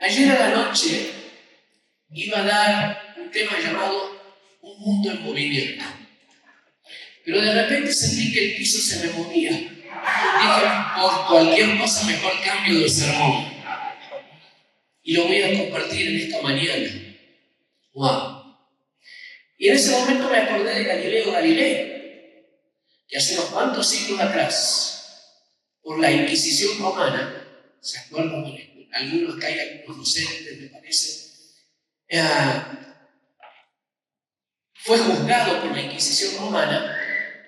Ayer a la noche iba a dar un tema llamado Un mundo en movimiento. Pero de repente sentí que el piso se me movía. Dije, por cualquier cosa mejor cambio de sermón. Y lo voy a compartir en esta mañana. ¡Wow! Y en ese momento me acordé de Galileo Galilei, que hace unos cuantos siglos atrás, por la Inquisición romana, ¿se acuerdan? Algunos que hay, algunos docentes, me parece, fue juzgado por la Inquisición romana,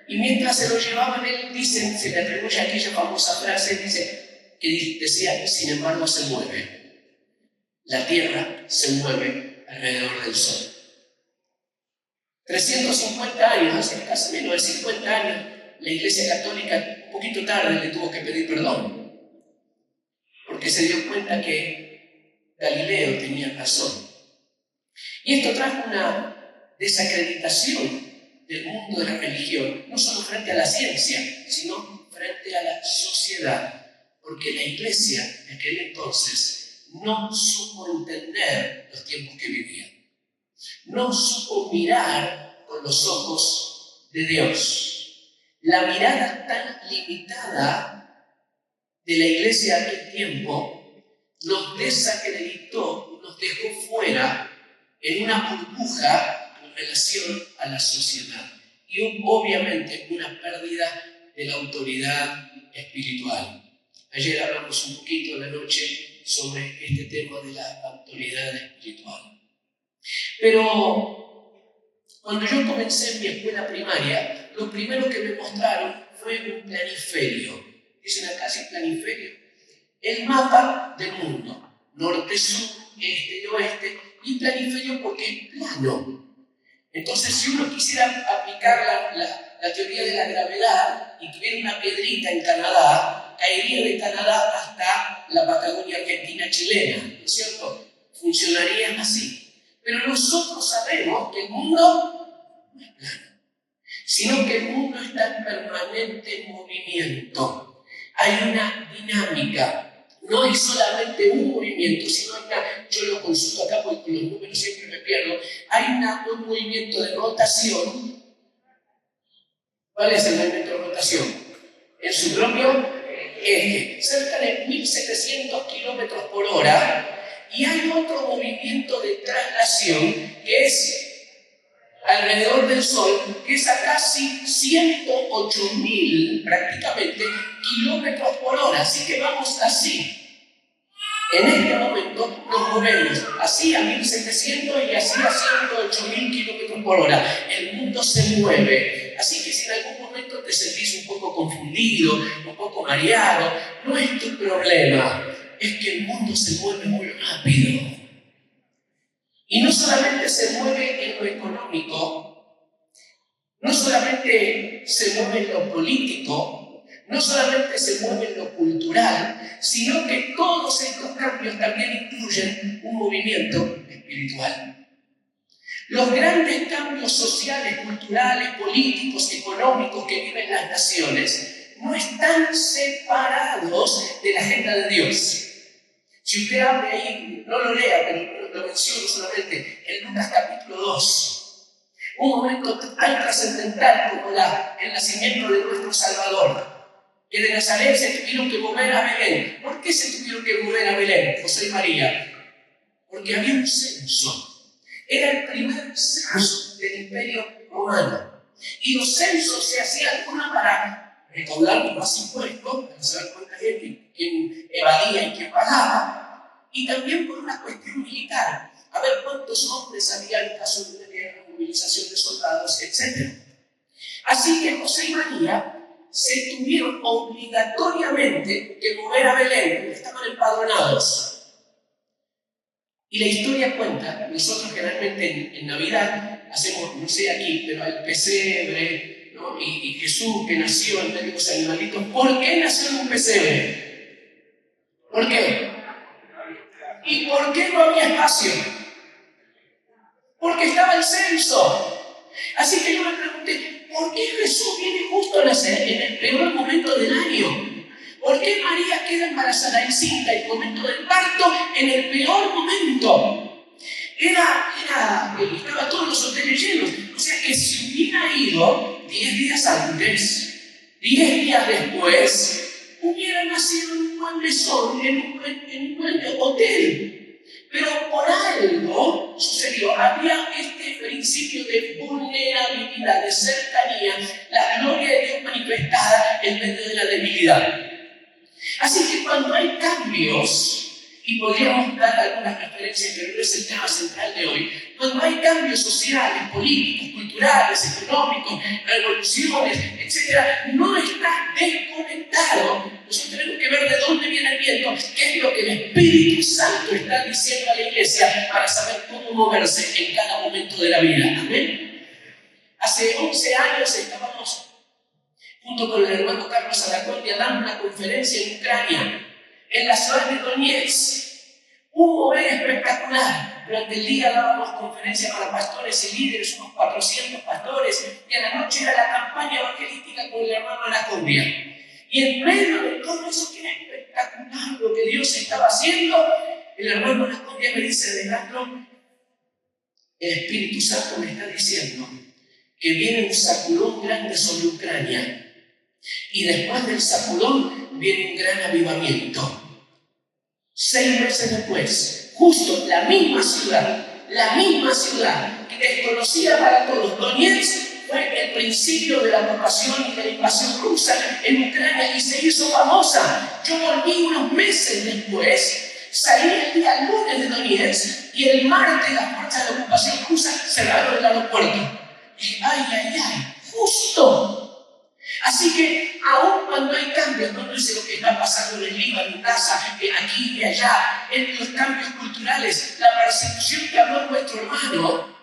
y mientras se lo llevaban, él dice, se le atribuye aquella famosa frase, dice, que decía, sin embargo se mueve. La tierra se mueve alrededor del sol. 350 años, hace casi menos de 50 años, la Iglesia Católica un poquito tarde le tuvo que pedir perdón, porque se dio cuenta que Galileo tenía razón. Y esto trajo una desacreditación del mundo de la religión, no solo frente a la ciencia, sino frente a la sociedad, porque la Iglesia de aquel entonces no supo entender los tiempos que vivían, no supo mirar con los ojos de Dios. La mirada tan limitada de la Iglesia de aquel tiempo nos desacreditó, nos dejó fuera en una burbuja en relación a la sociedad y obviamente una pérdida de la autoridad espiritual. Ayer hablamos un poquito en la noche sobre este tema de la autoridad espiritual. Pero cuando yo comencé en mi escuela primaria, lo primero que me mostraron fue un planiferio. Dicen acá, sí, planiferio. El mapa del mundo, norte, sur, este y oeste, y planiferio porque es plano. Entonces, si uno quisiera aplicar la teoría de la gravedad y tuviera una piedrita en Canadá, caería de Canadá hasta la Patagonia argentina chilena, ¿no es cierto? Funcionaría así. Pero nosotros sabemos que el mundo no es plano, sino que el mundo está en permanente movimiento. Hay una dinámica. No es solamente un movimiento, sino yo lo consulto acá porque con los números siempre me pierdo, hay un movimiento de rotación. ¿Cuál es el movimiento de rotación? En su propio eje, cerca de 1700 kilómetros por hora, y hay otro movimiento de traslación que es alrededor del Sol, que es a casi 108.000 prácticamente kilómetros por hora. Así que vamos así. En este momento nos movemos así a 1700 y así a 108.000 kilómetros por hora. El mundo se mueve. Así que si en algún momento te sentís un poco confundido, un poco mareado, no es tu problema. Es que el mundo se mueve muy rápido. Y no solamente se mueve en lo económico, no solamente se mueve en lo político, no solamente se mueve en lo cultural, sino que todos estos cambios también incluyen un movimiento espiritual. Los grandes cambios sociales, culturales, políticos, económicos que viven las naciones no están separados de la agenda de Dios. Si usted abre ahí, no lo lea, pero lo menciono solamente, en Lucas capítulo 2, un momento tan trascendental como el nacimiento de nuestro Salvador, que de Nazaret se tuvieron que mover a Belén. ¿Por qué se tuvieron que mover a Belén, José y María? Porque había un censo. Era el primer censo del Imperio Romano. Y los censos se hacían una para recaudar más impuestos, para saber cuánta gente, quién evadía y quién pagaba, y también por una cuestión militar, a ver cuántos hombres había en caso de una guerra, movilización de soldados, etc. Así que José y María se tuvieron obligatoriamente que mover a Belén, porque estaban empadronados. Y la historia cuenta, nosotros generalmente en Navidad hacemos, no sé aquí, pero el pesebre, ¿no? y Jesús que nació en medio de los animalitos. ¿Por qué nació en un pesebre? ¿Por qué? ¿Y por qué no había espacio? Porque estaba el censo. Así que yo me pregunté, ¿por qué Jesús viene justo a nacer en el peor momento del año? ¿Por qué María queda embarazada encinta en el momento del parto, en el peor momento? Estaba todos los hoteles llenos. O sea que si hubiera ido 10 días antes, 10 días después, hubiera nacido en un buen mesón, en un buen hotel. Pero por algo sucedió. Había este principio de vulnerabilidad, de cercanía, la gloria de Dios manifestada en medio de la debilidad. Así que cuando hay cambios, y podríamos dar algunas referencias, pero no es el tema central de hoy, cuando hay cambios sociales, políticos, culturales, económicos, revoluciones, etc., no está desconectado. Nosotros tenemos que ver de dónde viene el viento, qué es lo que el Espíritu Santo está diciendo a la iglesia para saber cómo moverse en cada momento de la vida. Amén. Hace 11 años estábamos junto con el hermano Carlos Aracondia dando una conferencia en Ucrania, en la ciudad de Donetsk. Un mover espectacular. Durante el día dábamos conferencias para pastores y líderes, unos 400 pastores, y a la noche era la campaña evangelística con el hermano Aracondia. Y en medio de todo eso que era espectacular lo que Dios estaba haciendo, el hermano Aracondia me dice: Alejandro, el Espíritu Santo me está diciendo que viene un sacudón grande sobre Ucrania. Y después del sacudón viene un gran avivamiento. 6 meses después, justo la misma ciudad que desconocida para todos, Donetsk, fue el principio de la ocupación y de la invasión rusa en Ucrania y se hizo famosa. Yo volví unos meses después, salí el día lunes de Donetsk y el martes las fuerzas de la ocupación rusa cerraron el aeropuerto. Y dije: ay, justo. Así que, aun cuando hay cambios, no dice lo que está pasando en el Líbano, en Gaza, aquí y allá, en los cambios culturales, la persecución que habló nuestro hermano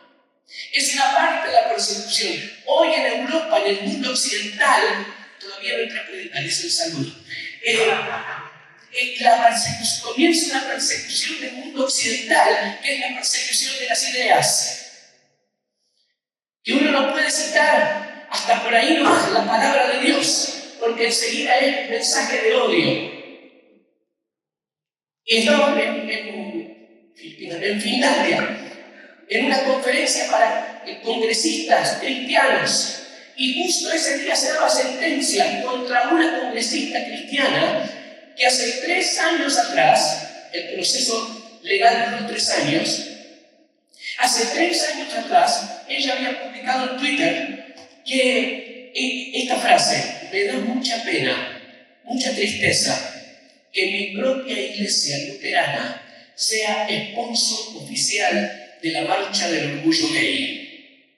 es una parte de la persecución. Hoy en Europa, en el mundo occidental, todavía no entra a predicar, es el saludo. Comienza una persecución del mundo occidental, que es la persecución de las ideas, que uno no puede citar hasta por ahí nomás la palabra de Dios, porque enseguida es mensaje de odio. Y estaba en Finlandia, en una conferencia para congresistas cristianos, y justo ese día se daba sentencia contra una congresista cristiana que hace 3 años atrás, el proceso legal duró 3 años, hace 3 años atrás ella había publicado en Twitter que esta frase: me da mucha pena, mucha tristeza que mi propia iglesia luterana sea sponsor oficial de la marcha del orgullo gay.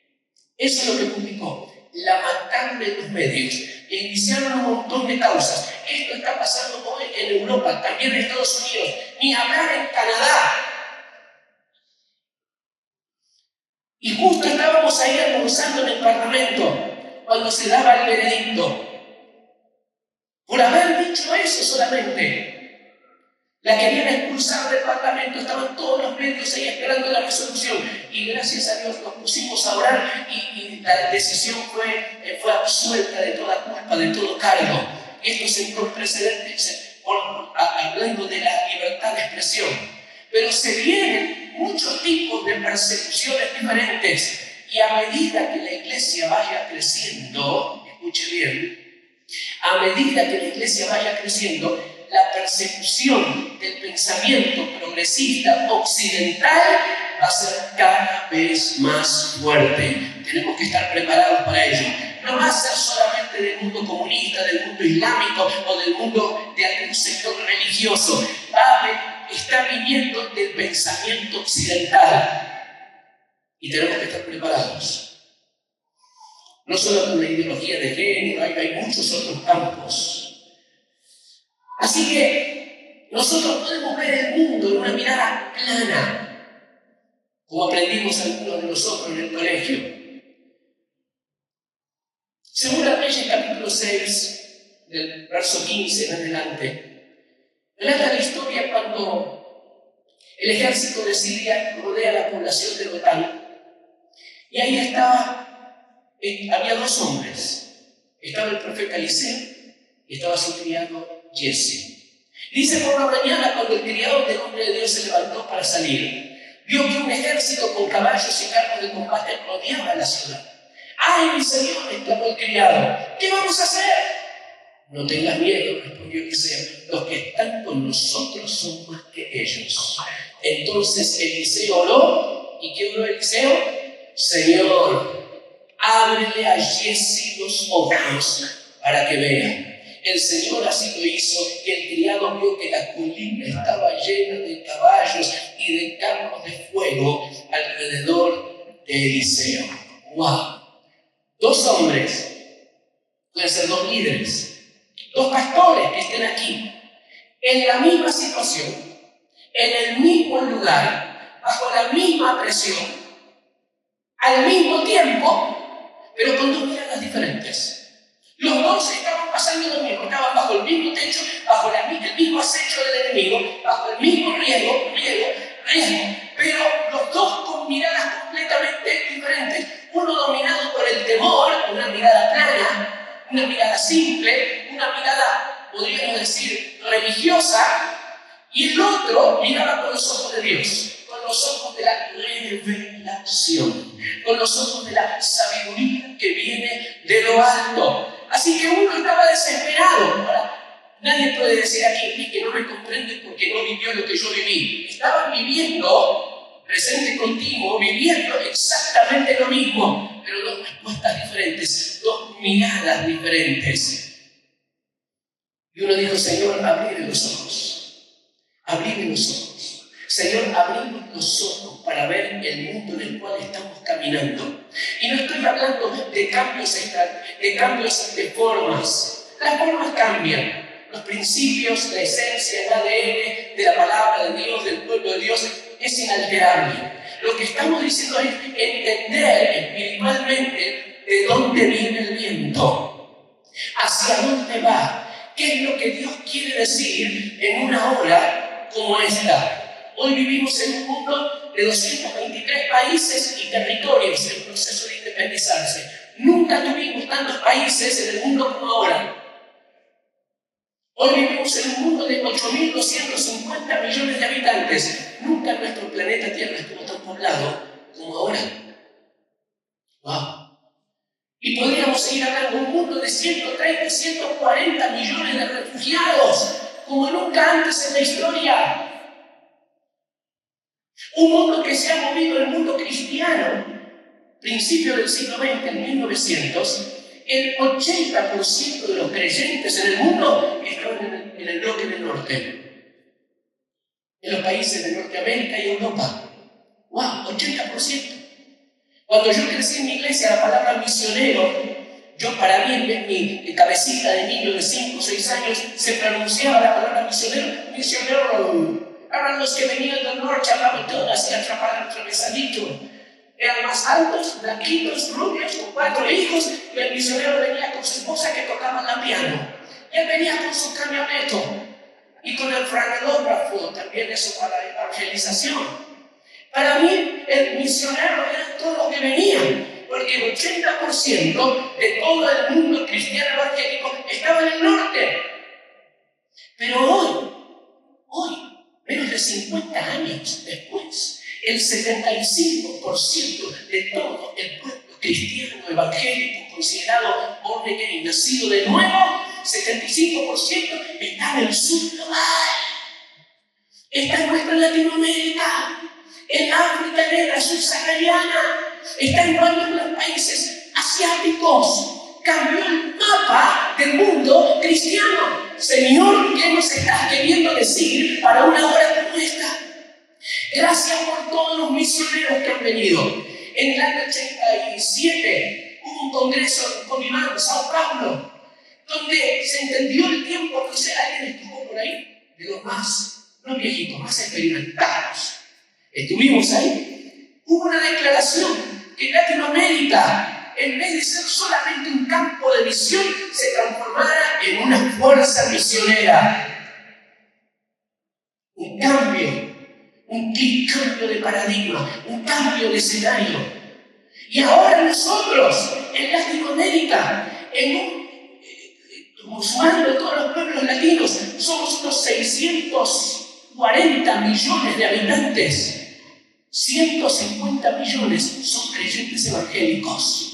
Eso es lo que publicó. La mataron en los medios e iniciaron un montón de causas. Esto está pasando hoy en Europa, también en Estados Unidos, ni hablar en Canadá. Y justo estábamos ahí almorzando en el Parlamento cuando se daba el veredicto. Por haber dicho eso solamente, la querían expulsar del Parlamento. Estaban todos los medios ahí esperando la resolución. Y gracias a Dios nos pusimos a orar y la decisión fue absuelta de toda culpa, de todo cargo. Esto sentó un precedente hablando de la libertad de expresión. Pero se vienen muchos tipos de persecuciones diferentes, y a medida que la iglesia vaya creciendo, escuche bien, a medida que la iglesia vaya creciendo, la persecución del pensamiento progresista occidental va a ser cada vez más fuerte. Tenemos que estar preparados para ello. No va a ser solamente del mundo comunista, del mundo islámico o del mundo de algún sector religioso. Está viniendo del pensamiento occidental y tenemos que estar preparados. No solo con la ideología de género, hay muchos otros campos. Así que nosotros podemos ver el mundo en una mirada plana, como aprendimos algunos de nosotros en el colegio. Según la Reyes capítulo 6, del verso 15 en adelante, relata la historia cuando el ejército de Siria rodea la población de Dotán. Y ahí había 2 hombres. Estaba el profeta Eliseo y estaba su criado Jesse. Dice: por la mañana, cuando el criado del hombre de Dios se levantó para salir, vio que un ejército con caballos y carros de combate rodeaba la ciudad. ¡Ay, mi señor!, exclamó el criado, ¿qué vamos a hacer? No tengas miedo, respondió Eliseo, los que están con nosotros son más que ellos. Entonces Eliseo oró. ¿Y qué oró Eliseo? Señor, ábrele a Jesse los ojos para que vea. El Señor así lo hizo, y el criado vio que la colina estaba llena de caballos y de carros de fuego alrededor de Eliseo. ¡Wow! Dos hombres, pueden ser dos líderes, dos pastores que estén aquí, en la misma situación, en el mismo lugar, bajo la misma presión, al mismo tiempo, pero con dos miradas diferentes. Los dos estaban pasando lo mismo, estaban bajo el mismo techo, bajo el mismo acecho del enemigo, bajo el mismo riesgo, pero los dos con miradas completamente diferentes. Uno dominado por el temor, una mirada plana, una mirada simple, una mirada, podríamos decir, religiosa, y el otro miraba con los ojos de Dios, con los ojos de la revelación, con los ojos de la sabiduría que viene de lo alto. Así que uno estaba desesperado. Ahora, nadie puede decir aquí que no me comprende porque no vivió lo que yo viví. Estaban viviendo, presente continuo, viviendo exactamente lo mismo, pero dos respuestas diferentes, dos miradas diferentes. Y uno dijo: Señor, abrime los ojos, abrime los ojos. Señor, abrimos los ojos para ver el mundo en el cual estamos caminando. Y no estoy hablando de cambios de formas. Las formas cambian. Los principios, la esencia, el ADN de la palabra de Dios, del pueblo de Dios, es inalterable. Lo que estamos diciendo es entender espiritualmente de dónde viene el viento, hacia dónde va, qué es lo que Dios quiere decir en una hora como esta. Hoy vivimos en un mundo de 223 países y territorios en proceso de independizarse. Nunca tuvimos tantos países en el mundo como ahora. Hoy vivimos en un mundo de 8.250 millones de habitantes. Nunca nuestro planeta Tierra estuvo tan poblado como ahora. ¡Wow! Y podríamos seguir hablando de un mundo de 130, 140 millones de refugiados, como nunca antes en la historia. Un mundo que se ha movido, el mundo cristiano, principio del siglo XX, en 1900, el 80% de los creyentes en el mundo estaban en el bloque del norte, en los países de Norteamérica y Europa. ¡Wow! 80%. Cuando yo crecí en mi iglesia, la palabra misionero, para mí, en mi cabecita de niño de 5 o 6 años, se pronunciaba la palabra misionero, misionero. Eran los que venían del norte, hablaban todas y atravesadito. Eran más altos, blanquitos, rubios, con 4 hijos, y el misionero venía con su esposa que tocaba la piano. Y él venía con su camioneto y con el franelógrafo, también eso para la evangelización. Para mí, el misionero era todo lo que venían, porque el 80% de todo el mundo cristiano evangélico estaba en el norte. Pero hoy, menos de 50 años después, el 75% de todo el pueblo cristiano evangélico considerado born again, nacido de nuevo, 75% está en el sur global. Está en nuestra Latinoamérica, en África negra subsahariana, está en varios de los países asiáticos. Cambió el mapa del mundo cristiano. Señor, ¿qué nos estás queriendo decir para una hora como esta? Gracias por todos los misioneros que han venido. En el año 87 hubo un congreso en Comimán, Sao Paulo, donde se entendió el tiempo. No sé, alguien estuvo por ahí, de los más, no viejitos, más experimentados. Estuvimos ahí. Hubo una declaración que Latinoamérica, en vez de ser solamente un campo de misión, se transformara en una fuerza misionera. Un cambio de paradigma, un cambio de escenario. Y ahora nosotros, en Latinoamérica, sumando todos los pueblos latinos, somos unos 640 millones de habitantes. 150 millones son creyentes evangélicos.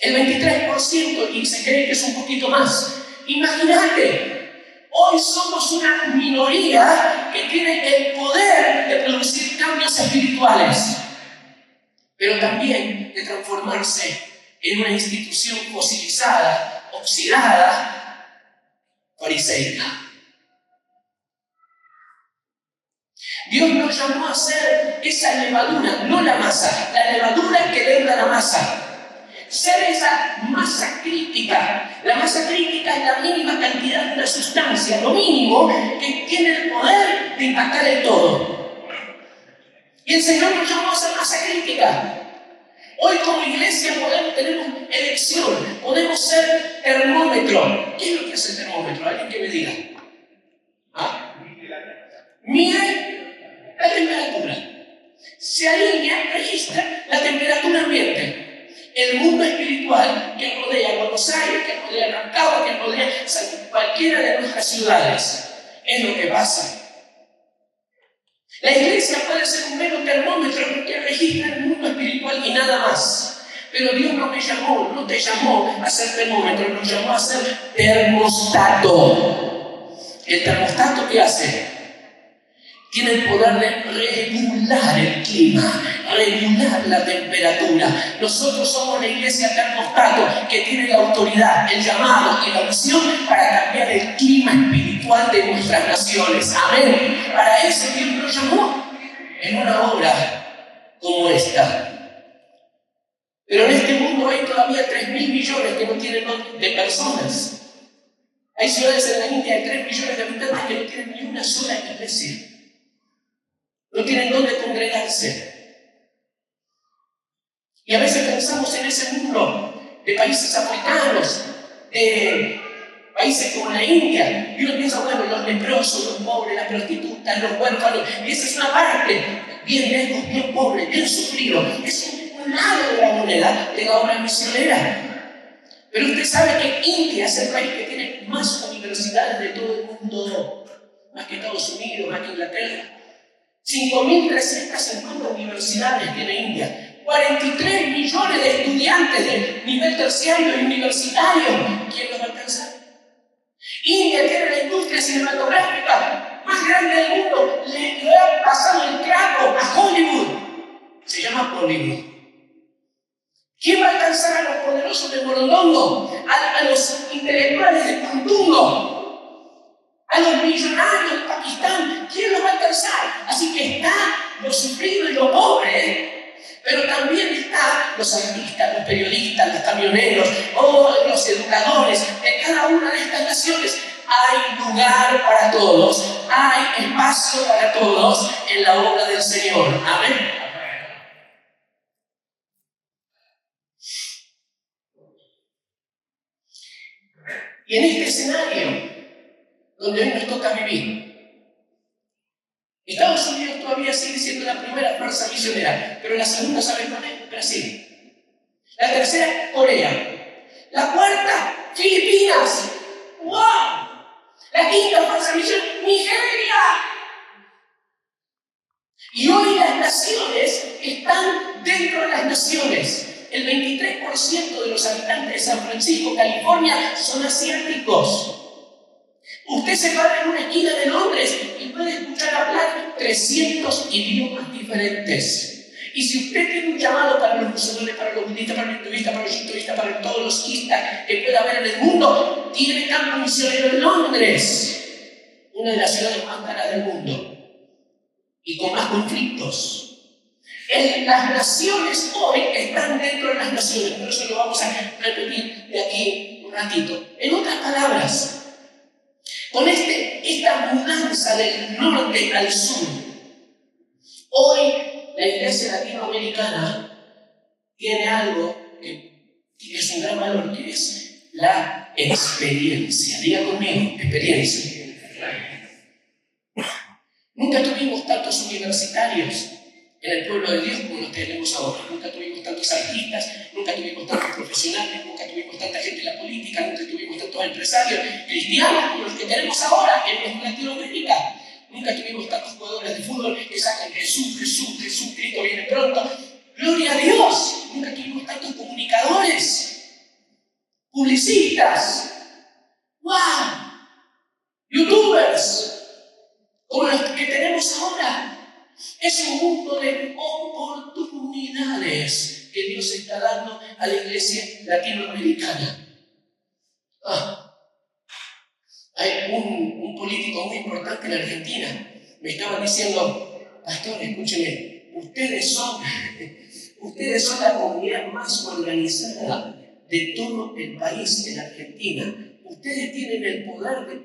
El 23%, y se cree que es un poquito más. Imagínate, hoy somos una minoría que tiene el poder de producir cambios espirituales, pero también de transformarse en una institución fosilizada, oxidada, fariseica. Dios nos llamó a ser esa levadura, no la masa, la levadura que leuda la masa. Ser esa masa crítica. La masa crítica es la mínima cantidad de una sustancia, lo mínimo que tiene el poder de impactar el todo. Y el Señor nos llamó a ser masa crítica. Hoy como iglesia tenemos elección, podemos ser termómetro. ¿Qué es lo que es el termómetro? ¿Alguien que me diga? ¿Ah? Mide la temperatura. Se alinea, registra la temperatura ambiente. El mundo espiritual que rodea Buenos Aires, que rodea Rancagua, que rodea cualquiera de nuestras ciudades. Es lo que pasa. La iglesia puede ser un mero termómetro que registra el mundo espiritual y nada más. Pero Dios no te llamó a ser termómetro, nos llamó a ser termostato. ¿El termostato qué hace? Tiene el poder de regular el clima, regular la temperatura. Nosotros somos la iglesia termostato que tiene la autoridad, el llamado y la misión para cambiar el clima espiritual de nuestras naciones. Amén. Para eso Dios nos llamó en una obra como esta. Pero en este mundo hay todavía 3.000 millones que no tienen de personas. Hay ciudades en la India de 3 millones de habitantes que no tienen ni una sola iglesia. No tienen dónde congregarse. Y a veces pensamos en ese mundo de países africanos, de países como la India, y uno piensa, bueno, los leprosos, los pobres, las prostitutas, los huérfanos, y esa es una parte bien lejos, bien pobre, bien sufrido. Es un lado de la moneda de la obra misionera. Pero usted sabe que India es el país que tiene más universidades de todo el mundo, más que Estados Unidos, más que Inglaterra. 5.350 universidades tiene India, 43 millones de estudiantes de nivel terciario y universitario. ¿Quién los va a alcanzar? India tiene la industria cinematográfica más grande del mundo. Le ha pasado el trapo a Hollywood. Se llama Bollywood. ¿Quién va a alcanzar a los poderosos de Morondongo? A los intelectuales de Puntungo. A los millonarios de Pakistán, ¿quién los va a alcanzar? Así que está lo sufrido y lo pobre, pero también están los artistas, los periodistas, los camioneros o los educadores de cada una de estas naciones. Hay lugar para todos, hay espacio para todos en la obra del Señor. Amén. Y en este escenario donde hoy nos toca vivir, Estados Unidos todavía sigue siendo la primera fuerza misionera, pero la segunda, ¿saben cuál es? Brasil. La tercera, Corea. La cuarta, Filipinas. ¡Wow! La quinta fuerza misionera, Nigeria. Y hoy las naciones están dentro de las naciones. El 23% de los habitantes de San Francisco, California, son asiáticos. Usted se para en una esquina de Londres y puede escuchar hablar 300 idiomas diferentes. Y si usted tiene un llamado para los musulmanes, para los budistas, para los hinduistas, para los shintoístas, para todos los istas que pueda haber en el mundo, tiene campo misionero en Londres, una de las ciudades más caras del mundo y con más conflictos. Las naciones hoy están dentro de las naciones, por eso lo vamos a repetir de aquí un ratito. En otras palabras, con esta mudanza del norte al sur, hoy la iglesia latinoamericana tiene algo que es un gran valor, que es la experiencia. Diga conmigo, experiencia. Nunca tuvimos tantos universitarios en el pueblo de Dios como los tenemos ahora. Nunca tuvimos tantos artistas, nunca tuvimos tantos profesionales, nunca tuvimos tanta gente en la política, nunca tuvimos tantos empresarios cristianos como los que tenemos ahora en Latinoamérica. Nunca tuvimos tantos jugadores de fútbol que sacan Jesús, Jesús, Jesús, Cristo viene pronto. ¡Gloria a Dios! Nunca tuvimos tantos comunicadores, publicistas, ¡wow! youtubers, como los que tenemos ahora. Es un mundo de oportunidades que Dios está dando a la iglesia latinoamericana. Hay un político muy importante en Argentina. Me estaban diciendo, pastor, escúcheme, ustedes son la comunidad más organizada de todo el país, en Argentina. Ustedes tienen el poder de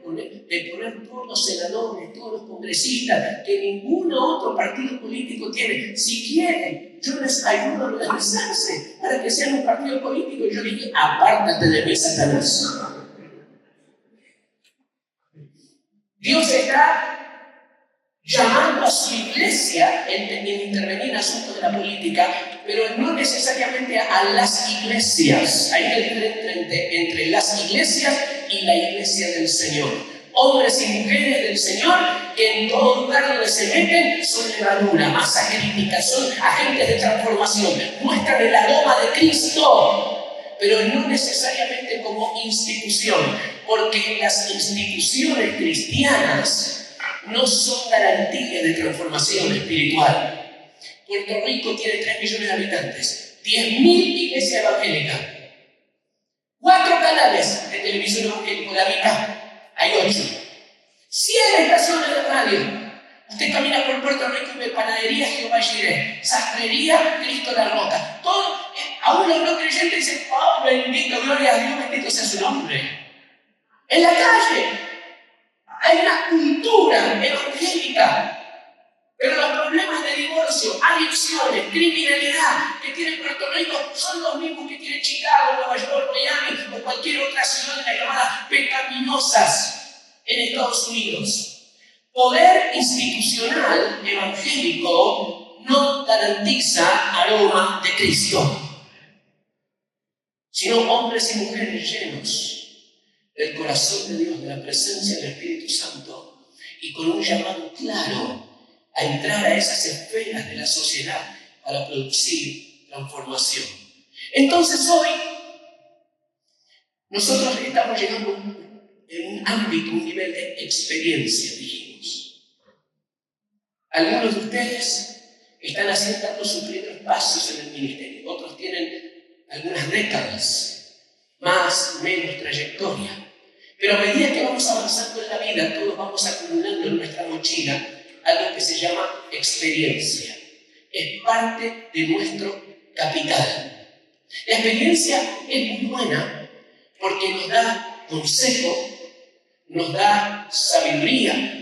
poner todos los senadores, todos los congresistas, que ningún otro partido político tiene. Si quieren, yo les ayudo a organizarse para que sean un partido político. Y yo dije, apártate de mí, Satanás. Dios está llamando a su iglesia en intervenir en asuntos de la política, pero no necesariamente a las iglesias. Hay una diferencia entre las iglesias y la iglesia del Señor. Hombres y mujeres del Señor que en todo lugar donde se meten son levadura, masa crítica, son agentes de transformación, muestran el aroma de Cristo, pero no necesariamente como institución, porque las instituciones cristianas no son garantía de transformación espiritual. Puerto Rico tiene 3 millones de habitantes, 10.000 iglesias evangélicas, 4 canales de televisión evangélica, la mitad, hay 8, 100 estaciones de radio. Usted camina por Puerto Rico y ve panadería Jehová Jireh, sastrería Cristo la Roca. Todo, aún los no creyentes dicen, oh, bendito, gloria a Dios, bendito sea su nombre. En la calle hay una cultura evangélica, pero los problemas de divorcio, adicciones, criminalidad que tiene Puerto Rico son los mismos que tiene Chicago, Nueva York, Miami o cualquier otra ciudad de las llamadas pecaminosas en Estados Unidos. Poder institucional evangélico no garantiza aroma de Cristo, sino hombres y mujeres llenos del corazón de Dios, de la presencia del Espíritu Santo, y con un llamado claro a entrar a esas esferas de la sociedad para producir transformación. Entonces hoy nosotros estamos llegando en un ámbito, un nivel de experiencia, dijimos. Algunos de ustedes están dando sus primeros pasos en el ministerio, otros tienen algunas décadas, más, menos trayectoria. Pero a medida que vamos avanzando en la vida, todos vamos acumulando en nuestra mochila algo que se llama experiencia. Es parte de nuestro capital. La experiencia es muy buena porque nos da consejo, nos da sabiduría,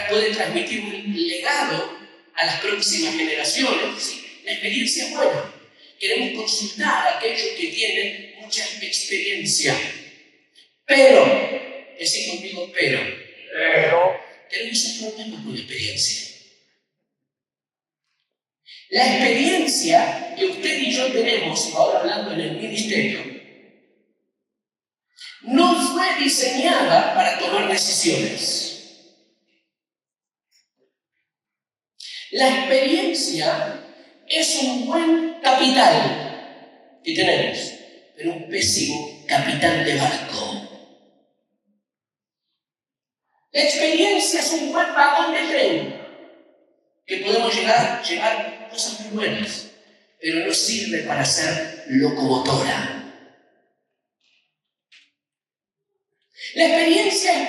puede transmitir un legado a las próximas generaciones. ¿Sí? La experiencia es buena. Queremos consultar a aquellos que tienen mucha experiencia. Pero, decid conmigo, pero tenemos un problema con la experiencia. La experiencia que usted y yo tenemos, ahora hablando en el ministerio, no fue diseñada para tomar decisiones. La experiencia es un buen capital que tenemos, pero un pésimo capitán de barco. La experiencia es un buen vagón de tren que podemos llevar cosas muy buenas, pero no sirve para ser locomotora. La experiencia es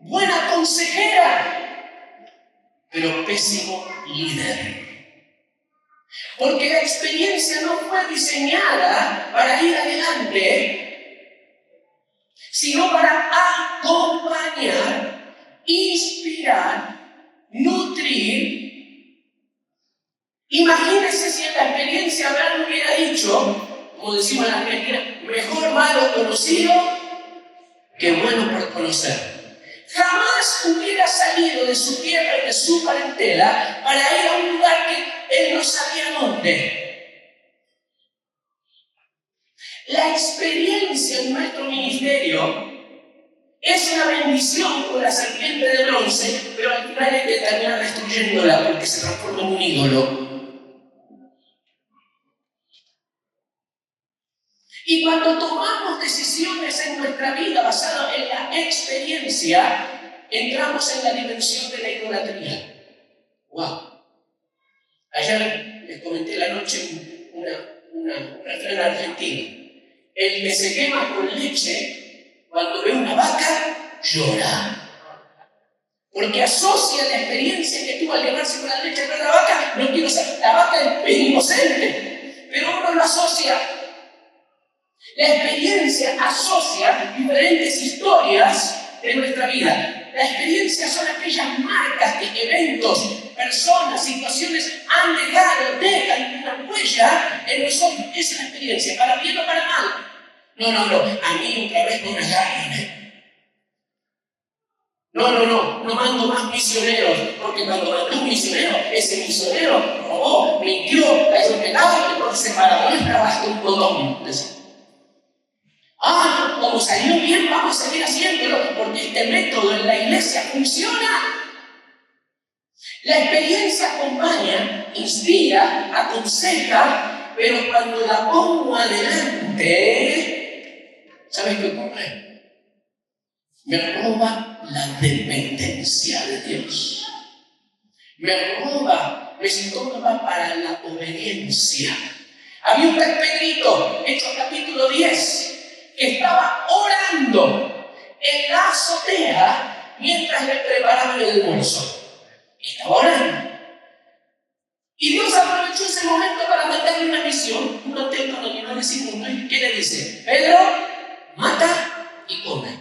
buena consejera, pero pésimo líder. Porque la experiencia no fue diseñada para ir adelante, sino para acompañar, inspirar, nutrir. Imagínense si en la experiencia Abraham hubiera dicho, como decimos en la Argentina, mejor malo conocido que bueno por conocer. Jamás hubiera salido de su tierra y de su parentela para ir a un lugar que no sabía dónde. La experiencia en nuestro ministerio es una bendición con la serpiente de bronce, pero al final hay que terminar destruyéndola porque se transforma en un ídolo. Y cuando tomamos decisiones en nuestra vida basadas en la experiencia, entramos en la dimensión de la idolatría. ¡Wow! Ayer les comenté la noche un refrán argentino. El que se quema con leche, cuando ve una vaca, llora. Porque asocia la experiencia que tuvo al quemarse con la leche de la vaca. No quiero ser, la vaca es inocente, pero uno lo asocia. La experiencia asocia diferentes historias de nuestra vida. La experiencia son aquellas marcas que eventos, personas, situaciones han dejado, dejan una huella en nosotros. Esa es la experiencia, para bien o para mal. No, a mí otra vez no me agarran. No mando más misioneros, porque cuando mandé un misionero, ese misionero robó, mintió, hizo pecado, entonces para muestra basta un botón. Como salió bien, vamos a seguir haciéndolo, porque este método en la iglesia funciona. La experiencia acompaña, inspira, aconseja, pero cuando la pongo adelante, ¿sabes qué ocurre? Me roba la dependencia de Dios. Me estorba para la obediencia. Había un tal Pedrito, Hechos capítulo 10, que estaba orando en la azotea mientras le preparaban el almuerzo. Estaba orando. Y Dios aprovechó ese momento para mandarle una misión, un atento a los niveles inmundos. ¿Qué le dice? Pedro, mata y come.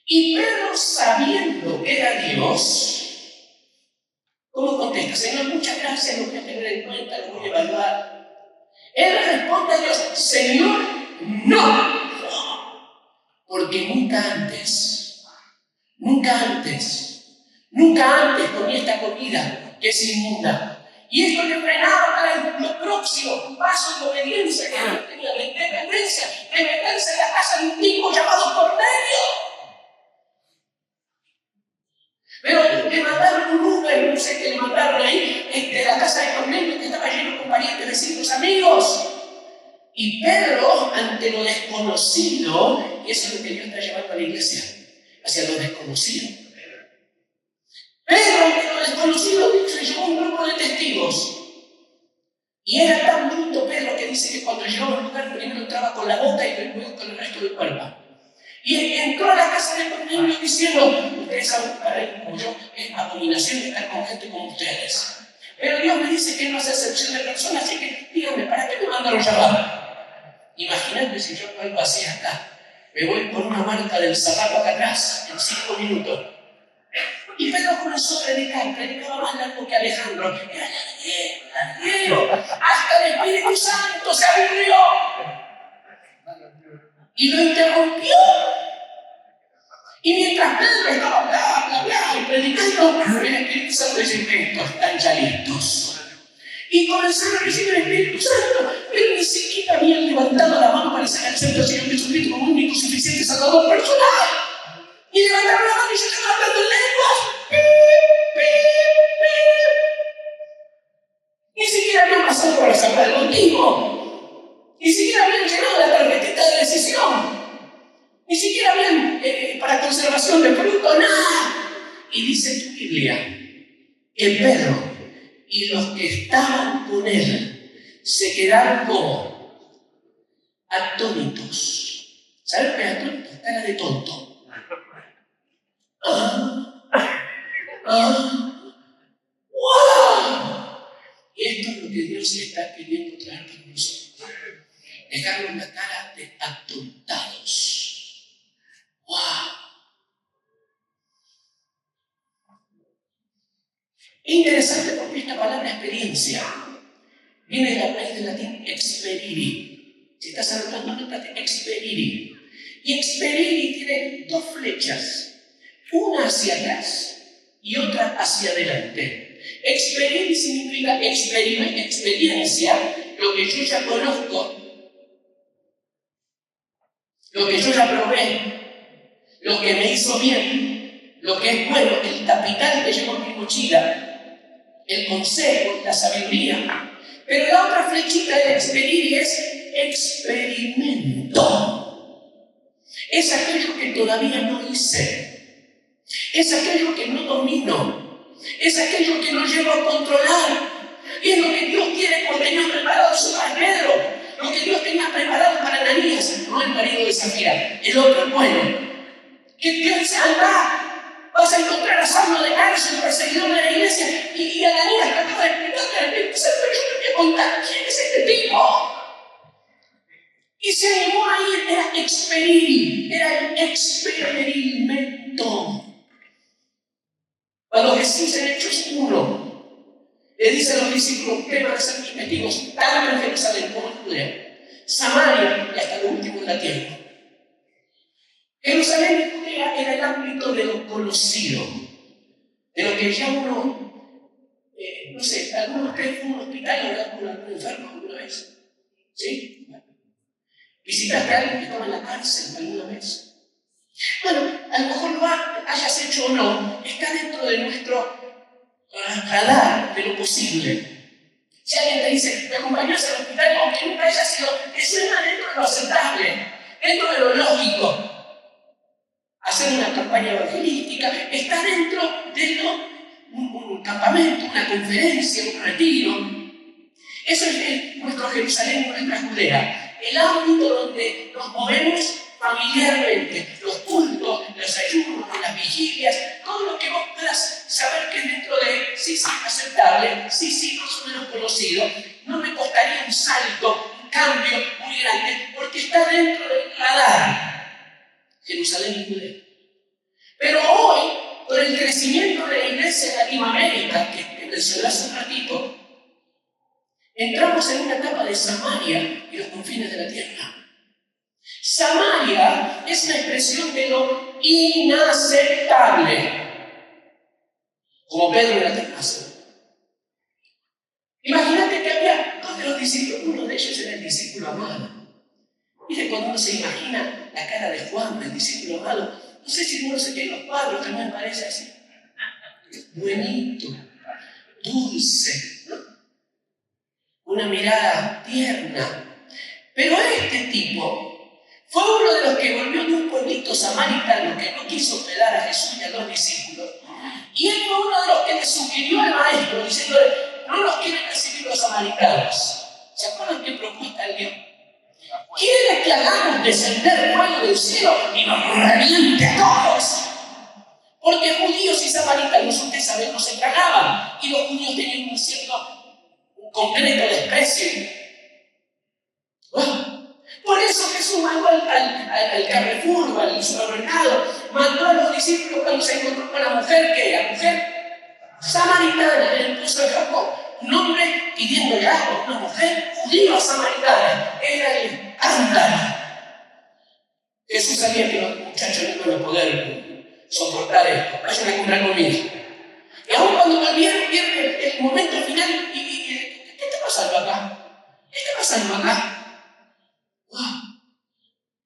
Y Pedro, sabiendo que era Dios, ¿cómo contesta? Señor, muchas gracias, lo voy a tener en cuenta, lo voy a evaluar. Él responde a Dios, Señor, no. Porque nunca antes comí esta comida que es inmunda. Y esto le frenaba para los próximos pasos de obediencia que no tenía, la independencia de meterse en la casa de un tipo llamado Cornelio. Pero le mandaron un Uber, no sé qué le mandaron ahí, de la casa de Cornelio, que estaba lleno con parientes, vecinos, amigos. Y Pedro, ante lo desconocido, y eso es lo que Dios está llevando a la iglesia, hacia lo desconocido. Pedro, ante lo desconocido, Dios le llevó un grupo de testigos. Y era tan bruto Pedro que dice que cuando llegaba al lugar, primero entraba con la boca y luego con el resto del cuerpo. Y entró a la casa de Cornelio diciendo, ustedes saben, para él como yo, es abominación estar con gente como ustedes. Pero Dios me dice que no hace excepción de personas, así que díganme, ¿para qué me mandaron llamar? Imagínate si yo algo así acá. Me voy con una marca del zapato acá atrás, en 5 minutos. Y Pedro comenzó a predicaba más largo que Alejandro. Era larguero. Hasta el Espíritu Santo se aburrió. Y lo interrumpió. Y mientras Pedro estaba bla, y predicando, el Espíritu Santo dice, estos están ya listos. Y comenzaron a recibir el Espíritu Santo, pero ni siquiera habían levantado la mano para sacar el centro del Señor Jesucristo como único suficiente salvador personal. Y levantaron la mano y se estaban hablando en lenguas. Ni siquiera habían pasado por la Asamblea del Bautismo. Ni siquiera habían llenado la tarjetita de decisión. Ni siquiera habían para conservación de fruto, nada. Y dice tu Biblia que Pedro y los que estaban con él se quedaron como atónitos. ¿Sabes qué es atónitos? Cara de tonto. ¡Wow! Y esto es lo que Dios está queriendo traer para nosotros. Dejarnos la cara de atontados. ¡Wow! Es interesante porque esta palabra experiencia viene de la raíz del latín experiri. Si estás anotando, anotate experiri. Y experiri tiene 2 flechas, una hacia atrás y otra hacia adelante. Experir significa experiencia, lo que yo ya conozco, lo que yo ya probé, lo que me hizo bien, lo que es bueno, el capital que llevo en mi mochila, el consejo, la sabiduría. Pero la otra flechita del experir es experimento. Es aquello que todavía no hice. Es aquello que no domino. Es aquello que no llego a controlar. Y es lo que Dios quiere cuando tenía preparado para Pedro. Lo que Dios tenía preparado para Ananías. No el marido de Zafira, el otro bueno. Que Dios dice, anda, vas a encontrar a Saulo de Tarso, el perseguidor de la iglesia. Y Ananías trataba de explicarle, pero yo te voy a contar quién es este tipo. Y se animó a ir, era el experimento. Cuando Jesús en Hechos 1 le dice a los discípulos, ustedes van a ser mis testigos, tanto en Jerusalén como en Judea, Samaria y hasta lo último de la tierra. Jerusalén y Judea era el ámbito de lo conocido, de lo que ya uno, no sé, ¿alguno de ustedes fue a un hospital y habló con algún enfermo alguna vez? ¿Sí? ¿Visitaste a alguien que estaba en la cárcel alguna vez? Bueno, a lo mejor lo hayas hecho o no, está dentro de nuestro radar de lo posible. Si alguien te dice, me acompañas al hospital, aunque nunca haya sido, te suena dentro de lo aceptable, dentro de lo lógico. Hacer una campaña evangelística está dentro de un campamento, una conferencia, un retiro. Eso es nuestro Jerusalén, nuestra Judea, el ámbito donde nos movemos familiarmente, los cultos, los ayunos, las vigilias, todo lo que vos puedas saber que es dentro de sí, aceptable, sí, más o menos conocido. No me costaría un salto, un cambio muy grande, porque está dentro del radar. Jerusalén y Judea. Pero hoy, por el crecimiento de la iglesia en Latinoamérica, que mencioné hace un ratito, entramos en una etapa de Samaria y los confines de la tierra. Samaria es una expresión de lo inaceptable, como Pedro en la terraza. Imagínate que había dos de los discípulos, uno de ellos era el discípulo amado. Mire, cuando uno se imagina la cara de Juan, el discípulo amado, no sé si uno se tiene los cuadros, también parece así. Buenito, dulce, ¿no? Una mirada tierna. Pero este tipo fue uno de los que volvió de un pueblito samaritano que no quiso hospedar a Jesús y a los discípulos. Y él fue uno de los que le sugirió al maestro, diciéndole, no nos quieren recibir los samaritanos. ¿Se acuerdan qué propuesta él dio? ¿Quiere que hagamos descender fuego del cielo y nos reviente a todos? Porque judíos y samaritanos, ustedes saben, no se tragaban. Y los judíos tenían un cierto, un concreto desprecio. Por eso Jesús mandó al Carrefour, al supermercado, mandó a los discípulos cuando se encontró con la mujer, que era mujer samaritana, en el pozo de Jacob, nombre pidiéndole agua, una mujer judía samaritana, era el cántaro. Jesús sabía que los muchachos no iban a poder soportar esto, vayan a comprar comida. Y aún cuando volvieron, vieron el momento final, ¿qué está pasando acá? ¿Qué está pasando acá?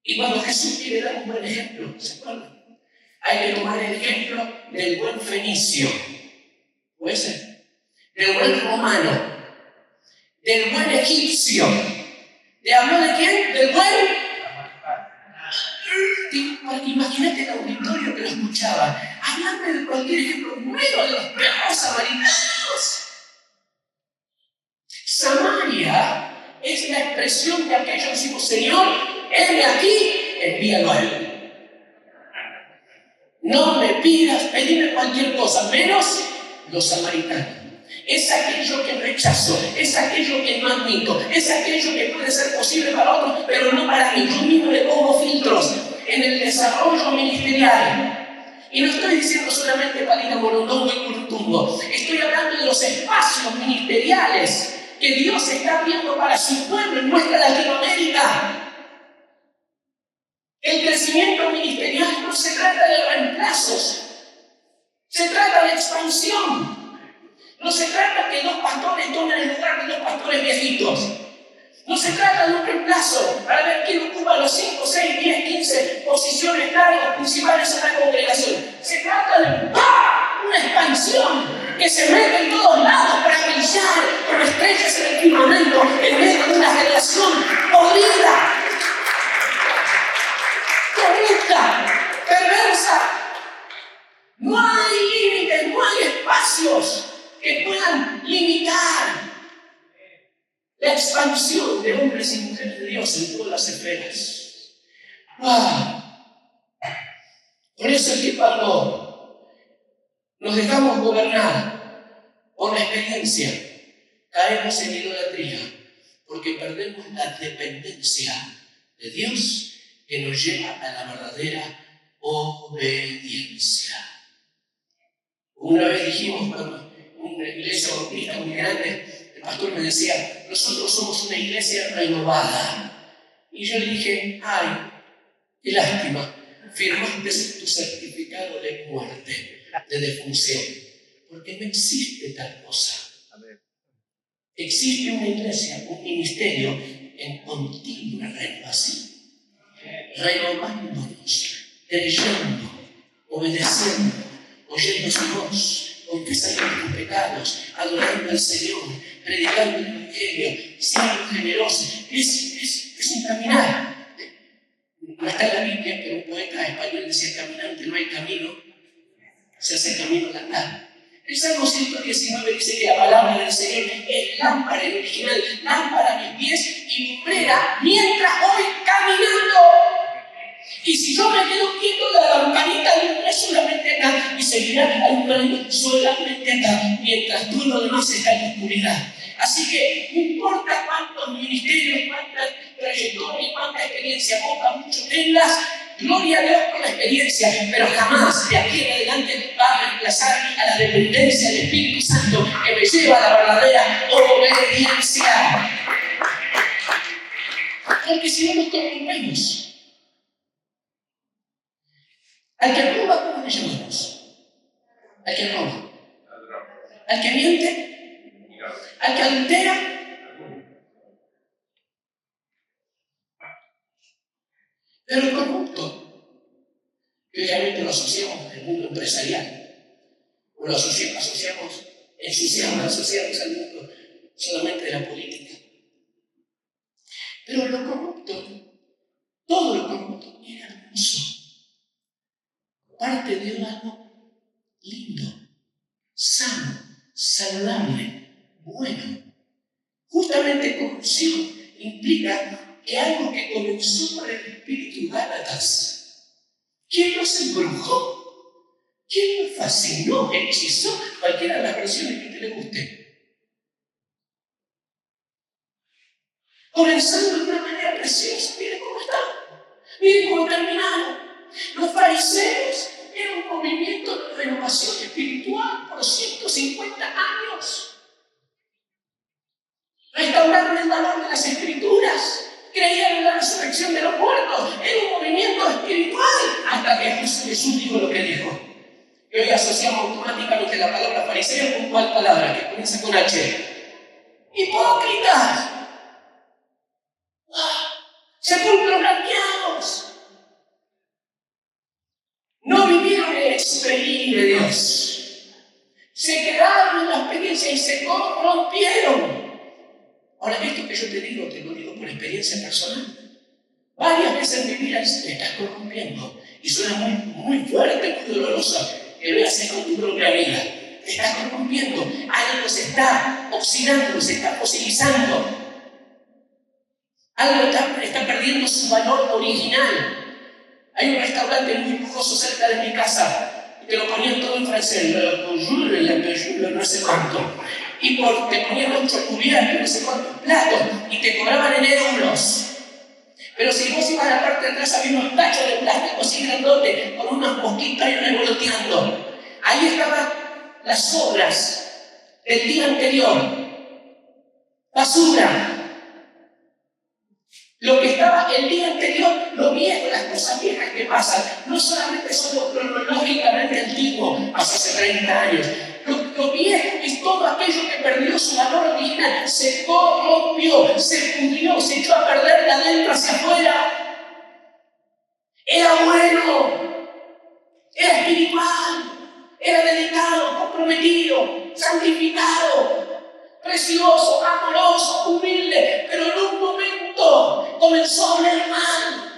Y cuando Jesús quiere dar un buen ejemplo, ¿se acuerdan? Hay que tomar el ejemplo del buen fenicio, ¿puede ser? Del buen romano, del buen egipcio. ¿Le habló de quién? Del buen. Imagínate el auditorio que lo escuchaba. Hablando de cualquier ejemplo, menos de los perros samaritanos. Samaria es la expresión de aquellos que decimos, Señor, heme aquí, envíalo a él. No me pidas, pedime cualquier cosa, menos los samaritanos. Es aquello que rechazo, es aquello que no admito, es aquello que puede ser posible para otros, pero no para mí. Yo mismo le pongo filtros en el desarrollo ministerial. Y no estoy diciendo solamente para ir a Morondongo y Curutumbo, estoy hablando de los espacios ministeriales que Dios está abriendo para su pueblo en nuestra Latinoamérica. El crecimiento ministerial no se trata de reemplazos, se trata de expansión. No se trata que dos pastores tomen el lugar de dos pastores viejitos. No se trata de un reemplazo para ver quién ocupa los 5, 6, 10, 15 posiciones cargos principales en la congregación. Se trata de una expansión que se mete en todos lados para brillar como estrellas en el firmamento en medio de una generación podrida, corrupta, perversa. No hay límites, no hay espacios que puedan limitar la expansión de hombres y mujeres de Dios en todas las esferas. ¡Wow! Por eso es que cuando nos dejamos gobernar por la experiencia, caemos en idolatría, porque perdemos la dependencia de Dios que nos lleva a la verdadera obediencia. Una vez dijimos, cuando una iglesia bautista muy grande, el pastor me decía, nosotros somos una iglesia renovada. Y yo le dije, ay, qué lástima, firmaste tu certificado de muerte, de defunción, porque no existe tal cosa. Existe una iglesia, un ministerio en continua renovación, renovándonos, creyendo, obedeciendo, oyendo su voz, confesando tus pecados, adorando al Señor, predicando el Evangelio, siendo generosos. Es un caminar. No está en la Biblia, pero un poeta español decía, caminante no hay camino, se hace camino al andar. El Salmo 119 dice que la palabra del Señor es lámpara en original, lámpara a mis pies y lumbrera mientras voy caminando. Y si yo me quedo quieto, la lamparita alumbra solamente acá y seguirá alumbrando solamente acá, mientras todo lo demás está en oscuridad. Así que no importa cuántos ministerios, cuántas trayectorias, cuánta experiencia, poca, mucho tengas, gloria a Dios por la experiencia, pero jamás de aquí en adelante va a reemplazar a la dependencia del Espíritu Santo que me lleva a la verdadera obediencia. Porque si no nos corrompemos. Al que roba, ¿cómo le llamamos? Al que roba. Al que miente. Al que adultera. Pero el corrupto, que obviamente lo asociamos al mundo empresarial, o lo asociamos al mundo solamente de la política. Pero lo corrupto, todo lo corrupto era hermoso. Parte de algo lindo, sano, saludable, bueno. Justamente corrupción implica que algo que comenzó por el espíritu Gálatas, ¿quién nos embrujó? ¿Quién nos fascinó, hechizó? Cualquiera de las versiones que te le guste. Comenzando de una manera preciosa, miren cómo está, miren cómo terminaron. Los fariseos eran un movimiento de renovación espiritual por 150 años. Restauraron el valor de las escrituras, creían en la resurrección de los muertos, era un movimiento espiritual, hasta que Jesús dijo lo que dijo. Y hoy asociamos automáticamente la palabra fariseo con cuál palabra, que comienza con H. Hipócritas, sepulcros blanqueados. No vivieron el expedir de Dios. Se quedaron en la experiencia y se corrompieron. Ahora, esto que yo te lo digo por experiencia personal. Varias veces en mi vida te estás corrompiendo. Y suena muy fuerte, muy doloroso que lo haces con tu propia vida. Te estás corrompiendo. Algo se está oxidando, se está fosilizando. Algo está perdiendo su valor original. Hay un restaurante muy lujoso cerca de mi casa y te lo ponían todo en francés, no sé cuánto. Y te ponían 8 cubiertos, no sé cuántos platos, y te cobraban en euros. Pero si vos ibas a la parte de atrás, había unos tachos de plástico así grandotes, con unos mosquitos ahí revoloteando. Ahí estaban las obras del día anterior. Basura. Lo que estaba el día anterior, lo viejo, las cosas viejas que pasan, no solamente son cronológicamente antiguos, hace 30 años. Lo viejo es todo aquello que perdió su valor original. Se corrompió, se pudrió, se echó a perder de adentro hacia afuera. Era bueno, era espiritual, era dedicado, comprometido, santificado, precioso, amoroso, humilde, pero en un momento comenzó a oler mal.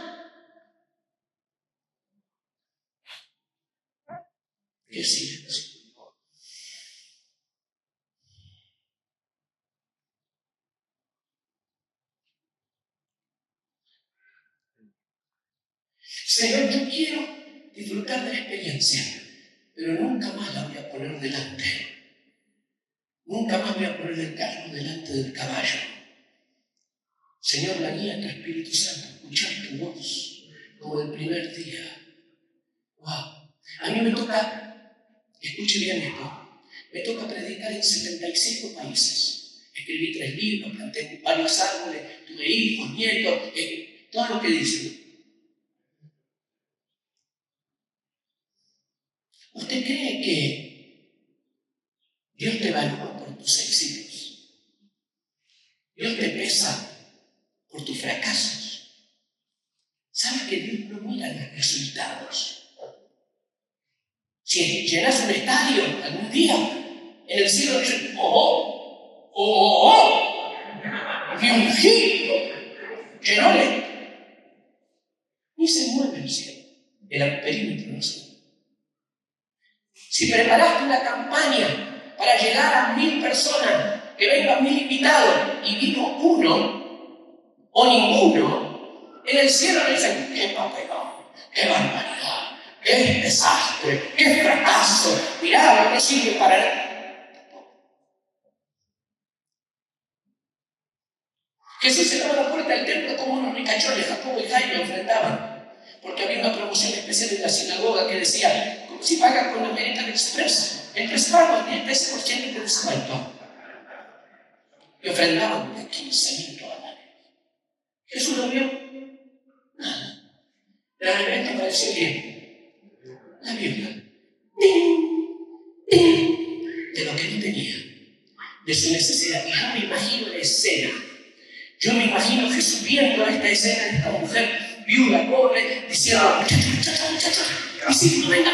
¿Qué silencio? Señor, yo quiero disfrutar de la experiencia, pero nunca más la voy a poner delante. Nunca más voy a poner el carro delante del caballo. Señor, la guía tu Espíritu Santo, escuchar tu voz como el primer día. ¡Wow! A mí me toca, escuche bien esto, me toca predicar en 75 países. Escribí 3 libros, planté varios árboles, tuve hijos, nietos, todo lo que dicen. ¿Usted cree que Dios te evalúa por tus éxitos? Dios te pesa por tus fracasos. ¿Sabes que Dios no mira los resultados? Si llenas un estadio algún día, en el cielo dicen, ¡qué ungido! Llenóle. Ni se mueve el cielo, el perímetro no se mueve. Si preparaste una campaña para llegar a 1000 personas, que vengan 1000 invitados y vino uno o ninguno, en el cielo le dicen, ¡qué papelón! ¡Qué barbaridad! ¡Qué desastre! ¡Qué fracaso! Mirá, no sirve para nada. Jesús cerraba la puerta del templo como unos ricachones, Jacobo y Jaime enfrentaban, porque había una promoción especial en la sinagoga que decía, si pagan con American Express, el prepago tiene 13% de descuento. Y ofrendaban de 15.000 dólares. Jesús lo vio, nada. De repente apareció bien la Biblia. De lo que no tenía, de su necesidad. Y yo me imagino la escena. Yo me imagino Jesús viendo esta escena de esta mujer viuda, pobre, diciendo, muchachos, discípulos, venga,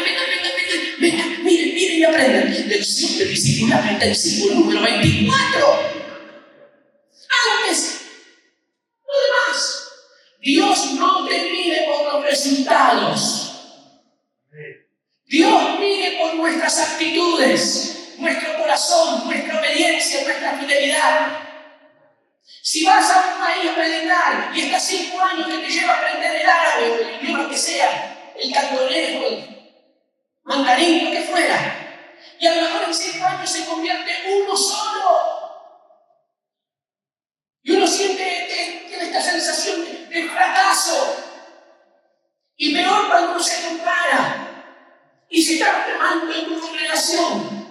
miren y aprendan. Lección de discipulado, intensivo número 24. Antes, lo demás. Dios no te mide por los resultados. Dios mide por nuestras actitudes, nuestro corazón, nuestra obediencia, nuestra fidelidad. Si vas a un país a predicar y estás 5 años que te lleva a aprender el árabe o el idioma que sea, el cantonés o el mandarín, lo que fuera, y a lo mejor en 5 años se convierte uno solo, y uno tiene esta sensación de fracaso, y peor cuando uno se compara y se está quemando en tu congregación.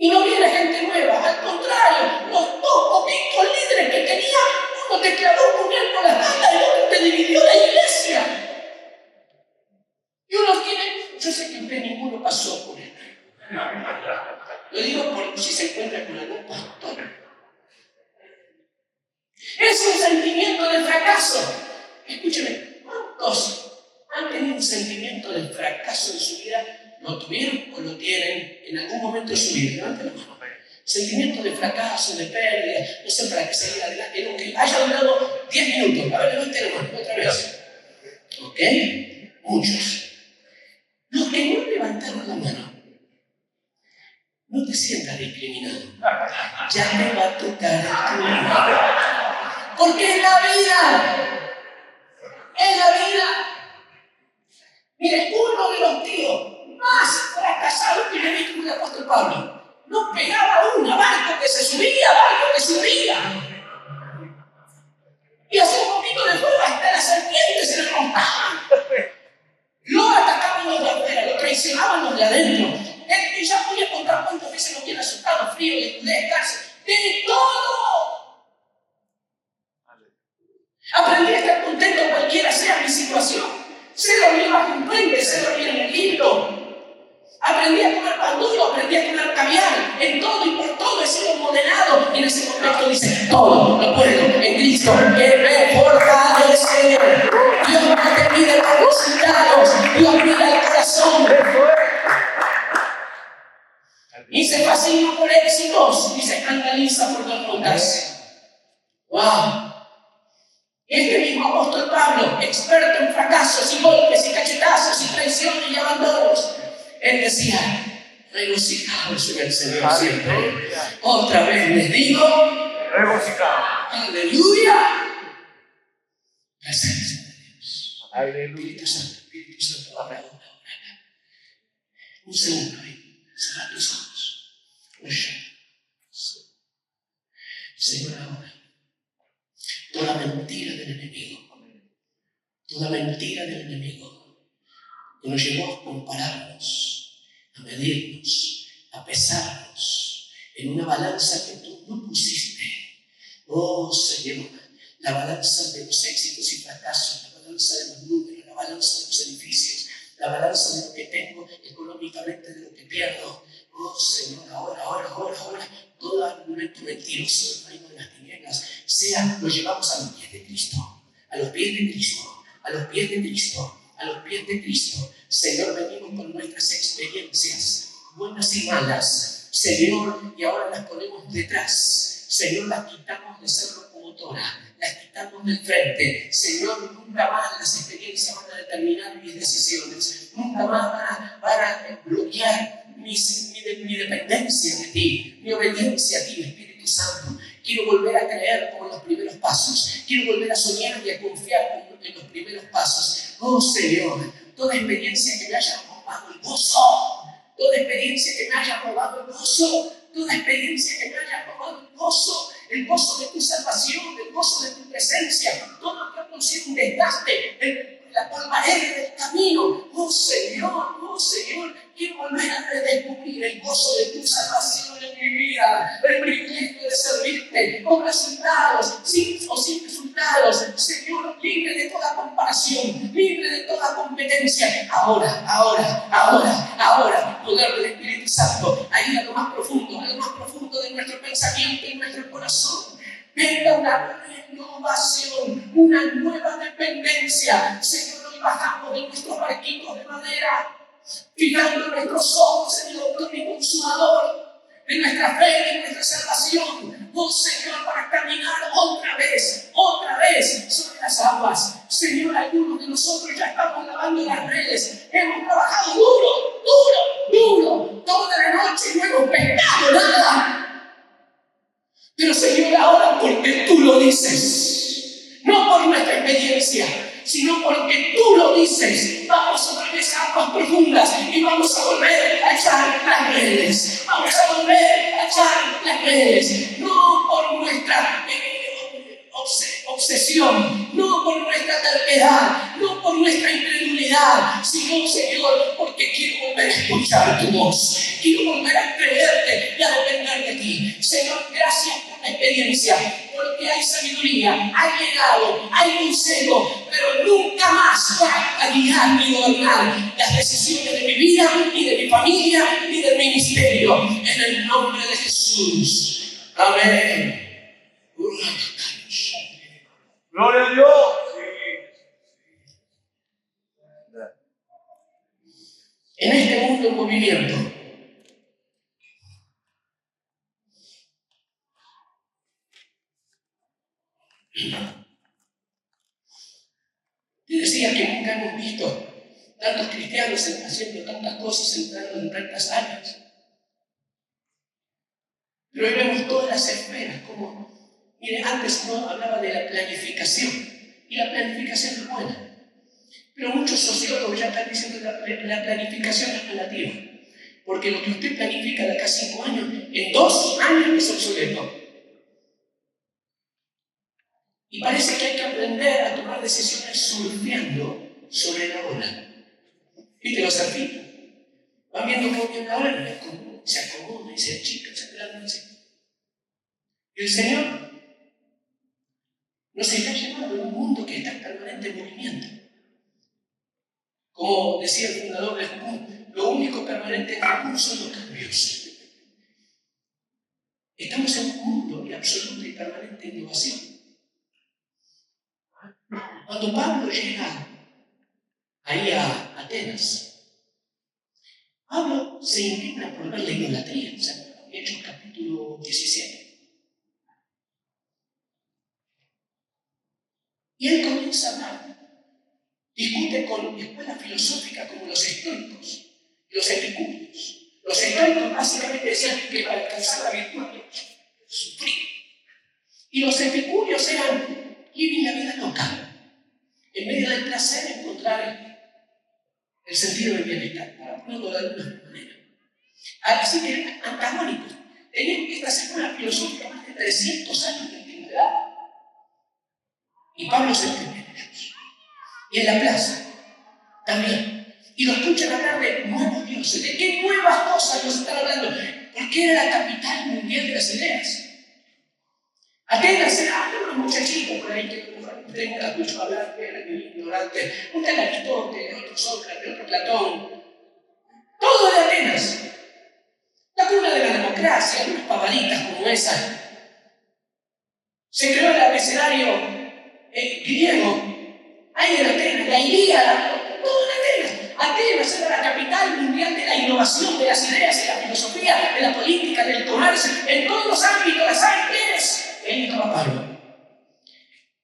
Y no viene gente nueva, al contrario, los 2 poquitos líderes que tenía, uno te clavó un puñal por la espalda y el otro te dividió la iglesia. Y uno tiene, yo sé que usted ninguno pasó por esto. Lo digo por si se encuentra con algún pastor. Es un sentimiento de fracaso. Escúcheme, ¿cuántos han tenido un sentimiento de fracaso en su vida? ¿Lo tuvieron o lo tienen en algún momento de su vida? Levanten la mano. Sentimiento de fracaso, de pérdida, no sé para qué salir adelante, aunque haya durado 10 minutos. A ver, levanten la mano otra vez. ¿Ok? Muchos. Los que no levantaron la mano, no te sientas discriminado. Ya te va a tocar el turno. Porque es la vida. Es la vida. Mire, uno de los tíos más fracasados que le vi como el apóstol Pablo, no pegaba una, barco que se subía. Y hacía un poquito de fuego, hasta las serpientes se le rompaban. Lo atacaban los de afuera, lo traicionaban los de adentro. Él ya podía contar cuántas veces lo tiene asustado, frío, de cárcel, de todo. Aprendí a estar contento cualquiera sea mi situación. Se dormía bajo un puente, se dormía en el lindo. Aprendí a comer pan todo lo puedo en Cristo que me fortalece. Dios no te mide por los resultados, Dios mira el corazón. Y se fascina por éxitos y se escandaliza por derrotas. ¡Wow! Este mismo apóstol Pablo, experto en fracasos y golpes y cachetazos y traiciones y abandonos, él decía: regocijaos en el Señor siempre. Otra vez les digo: regocijaos. ¡Aleluya! Gracias a Dios. Aleluya. Espíritu Santo, ahora. Un segundo ahí. Cerra tus ojos. Señor, ahora, toda mentira del enemigo, que nos llevó a compararnos, a medirnos, a pesarnos en una balanza que tú no pusiste. Oh Señor, la balanza de los éxitos y fracasos, la balanza de los números, la balanza de los edificios, la balanza de lo que tengo económicamente, de lo que pierdo. Oh Señor, ahora, todo argumento mentiroso del reino de las tinieblas, lo llevamos a los pies de Cristo, a los pies de Cristo, a los pies de Cristo, a los pies de Cristo. Señor, venimos con nuestras experiencias, buenas y malas, Señor, y ahora las ponemos detrás. Señor, las quitamos de ser locomotora, las quitamos del frente. Señor, nunca más las experiencias van a determinar mis decisiones, nunca más van a bloquear mi dependencia de ti, mi obediencia a ti, Espíritu Santo. Quiero volver a creer como en los primeros pasos, quiero volver a soñar y a confiar como en los primeros pasos. Oh Señor, toda experiencia que me haya robado el gozo, toda experiencia que me haya robado el gozo, toda experiencia que me haya robado el gozo de tu salvación, el gozo de tu presencia, todo lo que ha producido un desgaste, la polvareda del camino. Oh Señor, quiero volver a redescubrir el gozo de tu salvación en mi vida, el privilegio de servirte con resultados, sin resultados. Señor, libre de toda comparación, libre de toda competencia. Ahora, poder del Espíritu Santo, ahí a lo más profundo de nuestro pensamiento y nuestro corazón. Venga una renovación, una nueva dependencia. Señor, hoy bajamos de nuestros barquitos de madera, fijando nuestros ojos en el autor y consumador de nuestra fe, de nuestra salvación. Oh Señor, para caminar otra vez sobre las aguas. Señor, algunos de nosotros ya estamos lavando las redes. Hemos trabajado duro, toda la noche y no hemos pescado nada. Pero Señor, ahora porque tú lo dices, no por nuestra experiencia, sino porque tú lo dices, vamos otra vez a aguas profundas y vamos a volver a echar las redes. No por nuestra obsesión, no por nuestra terquedad, no por nuestra incredulidad, sino, Señor, porque quiero volver a escuchar tu voz, quiero volver a creerte y a depender de ti. Señor, gracias por la experiencia, porque hay sabiduría, hay legado, hay consejo, pero nunca más va a guiar ni gobernar las decisiones de mi vida, ni de mi familia, ni del ministerio. En el nombre de Jesús. Amén. Gloria a Dios. En este mundo en movimiento, te decía que nunca hemos visto tantos cristianos haciendo tantas cosas, entrando en tantas áreas. Pero hoy vemos todas las esferas, como, mire, antes uno hablaba de la planificación, y la planificación es buena. Pero muchos sociólogos ya están diciendo que la planificación es relativa, porque lo que usted planifica de acá a 5 años, en 2 años es obsoleto. Y parece que hay que aprender a tomar decisiones surfeando sobre la ola. ¿Viste los surfistas? Van viendo cómo viene la ola, se acomoda y se achica, se agranda, y el Señor nos está llevando a un mundo que está en permanente movimiento. Como decía el fundador de Jucum, lo único permanente en Jucum son los cambios. Estamos en un mundo de absoluta y permanente innovación. Cuando Pablo llega ahí a Atenas, Pablo se indigna por ver la idolatría. O sea, Hechos capítulo 17. Y él comienza a hablar. Discute con escuelas filosóficas como los estoicos, los epicúreos. Los estoicos básicamente decían que para alcanzar la virtud hay que sufrir. Y los epicúreos eran vivir la vida loca. En medio del placer encontrar el sentido del bienestar, para ponerlo de alguna manera. Así que eran antagónicos. Tenían estas escuelas filosóficas más de 300 años de antigüedad. Y Pablo se entiende en ellos. Y en la plaza también. Y lo escuchan hablar de nuevos dioses. ¿De qué nuevas cosas nos están hablando? Porque era la capital mundial de las ideas. Atenas era unos muchachitos por ahí que usted nunca escuchó hablar, que eran ignorantes. Un tal Aristóteles, otro Sócrates, otro Platón. Todo de Atenas. La cuna de la democracia, unas pavaditas como esas. Se creó el abecedario griego. Ahí en Atenas, la Ilíada, todo en Atenas. Atenas era la capital mundial de la innovación, de las ideas, de la filosofía, de la política, del comercio, en todos los ámbitos, las artes. Ahí estaba Pablo.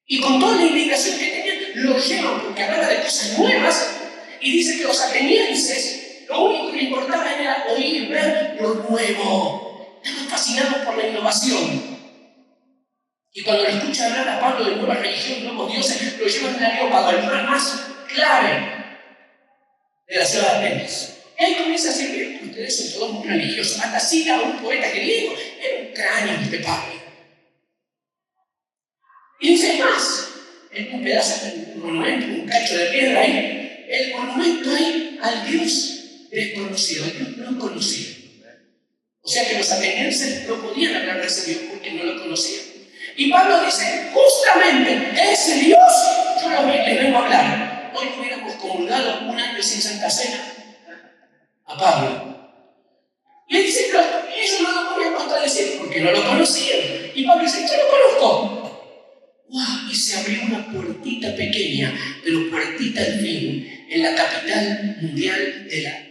Y con toda la indignación que tenían, lo llevan porque hablaba de cosas nuevas y dice que los atenienses, lo único que les importaba era oír, ver lo nuevo. Estaban fascinados por la innovación. Y cuando lo escucha hablar a Pablo de nueva religión, nuevos dioses, lo llevan al Areópago, al lugar más clave de la ciudad de Atenas. Y ahí comienza a decir, ustedes son todos muy religiosos. Hasta cita a un poeta griego, era un cráneo este Pablo. Y dice más, en un pedazo de un monumento, un cacho de piedra ahí, el monumento ahí al Dios desconocido, al Dios no conocido. O sea que los atenienses no podían hablar de ese Dios porque no lo conocían. Y Pablo dice, justamente ese Dios, yo les vengo a hablar. Hoy hubiéramos comulgado un año sin Santa Cena a Pablo. Y él dice, pero ellos no lo podían contradecir porque no lo conocían. Y Pablo dice, yo lo conozco. ¡Wow! Y se abrió una puertita pequeña, pero puertita al fin, en la capital mundial de la